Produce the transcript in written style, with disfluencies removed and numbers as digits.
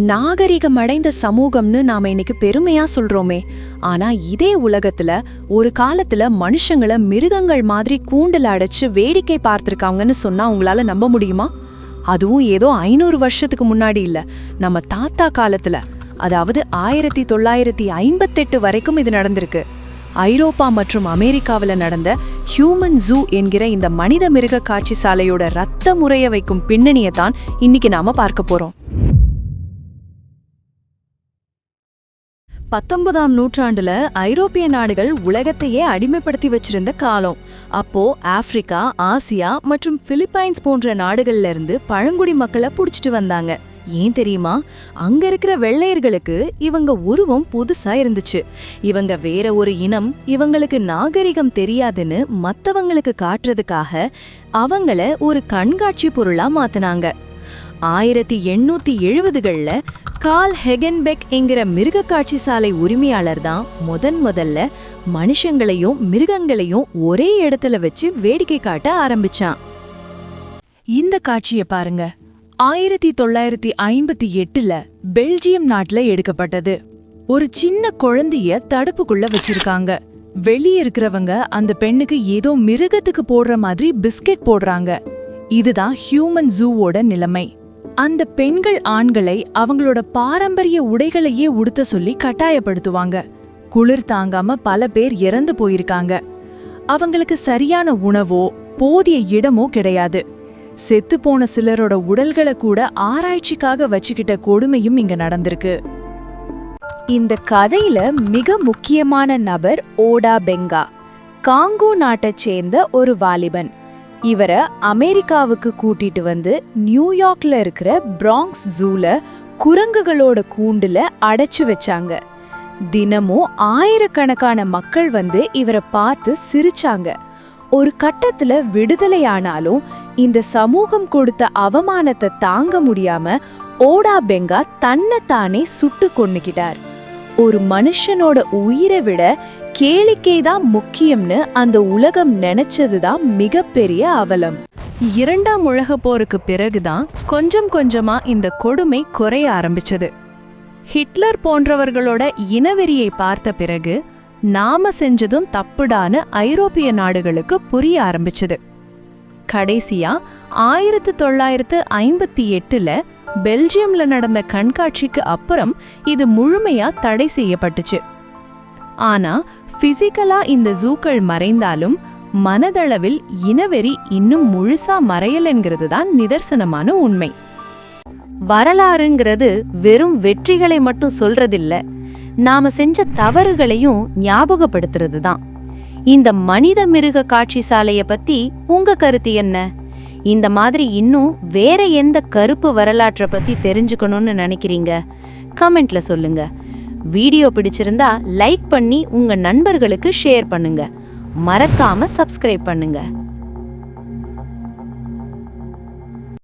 நாகரிகம் அடைந்த சமூகம்னு நாம இன்னைக்கு பெருமையா சொல்றோமே, ஆனா இதே உலகத்துல ஒரு காலத்துல மனுஷங்கள மிருகங்கள் மாதிரி கூண்டுல அடைச்சு வேடிக்கை பார்த்திருக்காங்கன்னு சொன்னா உங்களால நம்ப முடியுமா? அதுவும் ஏதோ 500 வருஷத்துக்கு முன்னாடி இல்ல, நம்ம தாத்தா காலத்துல, அதாவது 1958 வரைக்கும் இது நடந்திருக்கு. ஐரோப்பா மற்றும் அமெரிக்காவில் நடந்த ஹியூமன் ஜூ என்கிற இந்த மனித மிருக காட்சி சாலையோட ரத்த முறைய வைக்கும் பின்னணியை தான் இன்னைக்கு நாம பார்க்க போறோம். 19ஆம் நூற்றாண்டுல ஐரோப்பிய நாடுகள் உலகத்தையே அடிமைப்படுத்தி வச்சிருந்த காலம். அப்போ ஆப்பிரிக்கா, ஆசியா மற்றும் பிலிப்பைன்ஸ் போன்ற நாடுகள்ல இருந்து பழங்குடி மக்களை புடிச்சிட்டு வந்தாங்க. ஏன் தெரியுமா? அங்க இருக்கிற வெள்ளையர்களுக்கு இவங்க உருவம் புதுசா இருந்துச்சு. இவங்க வேற ஒரு இனம், இவங்களுக்கு நாகரிகம் தெரியாதுன்னு மத்தவங்களுக்கு காட்டுறதுக்காக அவங்கள ஒரு கண்காட்சி பொருளா மாத்தினாங்க. 1870கள்ல கார்ல் ஹெகன்பெக் என்கிற மிருக காட்சி சாலை உரிமையாளர் தான் முதல்ல மனுஷங்களையும் மிருகங்களையும் ஒரே இடத்துல வச்சு வேடிக்கை காட்ட ஆரம்பிச்சான். இந்த காட்சியை பாருங்க. 1958ல பெல்ஜியம் நாட்டுல எடுக்கப்பட்டது. ஒரு சின்ன குழந்தைய தடுப்புக்குள்ள வச்சிருக்காங்க. வெளியே இருக்கிறவங்க அந்த பெண்ணுக்கு ஏதோ மிருகத்துக்கு போடுற மாதிரி பிஸ்கெட் போடுறாங்க. இதுதான் ஹியூமன் ஜூவோட நிலைமை. அந்த பெண்கள் ஆண்களை அவங்களோட பாரம்பரிய உடைகளையே உடுத்த சொல்லி கட்டாயப்படுத்துவாங்க. குளிர் தாங்காம பல பேர் இறந்து போயிருக்காங்க. அவங்களுக்கு சரியான உணவோ போதிய இடமோ கிடையாது. செத்து போன சிலரோட உடல்களை கூட ஆராய்ச்சிக்காக வச்சுக்கிட்ட கொடுமையும் இங்க நடந்திருக்கு. இந்த கதையில மிக முக்கியமான நபர் ஓடா பெங்கா, காங்கோ நாட்டைச் சேர்ந்த ஒரு வாலிபன். இவரை அமெரிக்காவுக்கு கூட்டிட்டு வந்து நியூயார்க்ல இருக்கிற பிராங்க்ஸ் ஜூல குரங்குகளோட கூண்டுல அடைச்சு வச்சாங்க. தினமும் ஆயிரக்கணக்கான மக்கள் வந்து இவரை பார்த்து சிரிச்சாங்க. ஒரு கட்டத்துல விடுதலையானாலும் இந்த சமூகம் கொடுத்த அவமானத்தை தாங்க முடியாம ஓடா பெங்கா தன்னைத்தானே சுட்டு கொன்னுக்கிட்டார். ஒரு மனுஷனோட உயிரை விட கேளிக்கைதான் முக்கியம்னு அந்த உலகம் நினைச்சதுதான் மிகப்பெரிய அவலம். 2ஆம் உலகப் போருக்கு பிறகுதான் கொஞ்சம் கொஞ்சமா இந்த கொடுமை குறைய ஆரம்பிச்சது. ஹிட்லர் போன்றவர்களோட இனவெறியை பார்த்த பிறகு நாம செஞ்சதும் தப்புடான்னு ஐரோப்பிய நாடுகளுக்கு புரிய ஆரம்பிச்சது. கடைசியா 1958ல பெல்ஜியம்ல நடந்த கண்காட்சிக்கு அப்புறம் இது முழுமையா தடை செய்யப்பட்டுச்சு. ஆனா பிசிக்கலா இந்த ஜூக்கள் மறைந்தாலும் மனதளவில் இனவெறி இன்னும் முழுசா மறையலங்கிறது தான் நிதர்சனமான உண்மை. வரலாறுங்கிறது வெறும் வெற்றிகளை மட்டும் சொல்றதில்ல, நாம செஞ்ச தவறுகளையும் ஞாபகப்படுத்துறது தான். இந்த மனித மிருக காட்சி சாலைய பத்தி உங்க கருத்து என்ன? இந்த மாதிரி இன்னும் வேற எந்த கருப்பு வரலாற்றை பத்தி தெரிஞ்சுக்கணும்னு நினைக்கிறீங்க? கமெண்ட்ல சொல்லுங்க. வீடியோ பிடிச்சிருந்தா லைக் பண்ணி உங்க நண்பர்களுக்கு ஷேர் பண்ணுங்க. மறக்காம சப்ஸ்கிரைப் பண்ணுங்க.